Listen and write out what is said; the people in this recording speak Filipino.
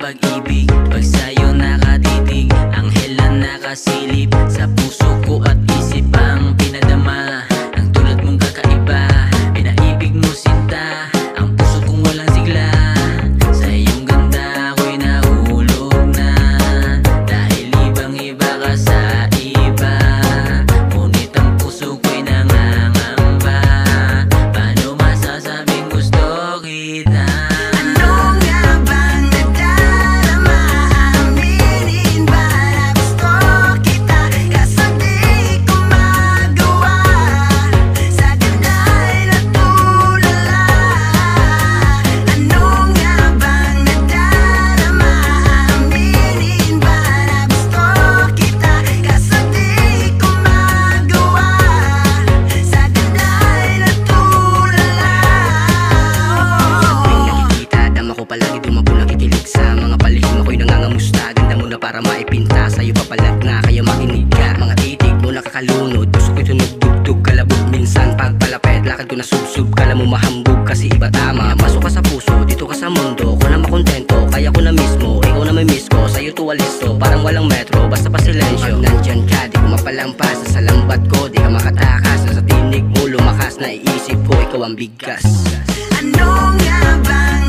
pag-ibig. Pag sa'yo nakatitig, anghel na nakasilip sa puso ko at isip ang pinadama. Ang tulad mong kakaiba, pinaibig mo sinta ang puso kong walang sigla. Sa iyong ganda ako'y nahulog na, dahil ibang iba ka sa iba. Ngunit ang puso ko'y nangangamba, paano masasabing gusto kita? Palagi dumabo nakikilig sa mga palihim, ako'y nangangamusta. Ganda mo na para maipinta, sa'yo papalag na kaya makinig ka. Mga titig mo nakakalunod, puso ko'y tunug-dugdug, kalabog minsan pagpalapit, lakad ko na sub-sub, kala mo mahambog kasi iba tama. Masok ka sa puso, dito ka sa mundo, ko na makontento, kaya ko na mismo, ikaw na may miss ko. Sa'yo tuwalisto, parang walang metro, basta pa silensyo. Pag nandyan ka, di ko mapalampas, sa lambat ko, di ka makatakas. Sa tinig mo lumakas, naiisip ko, ikaw ang bigas. Ano nga bang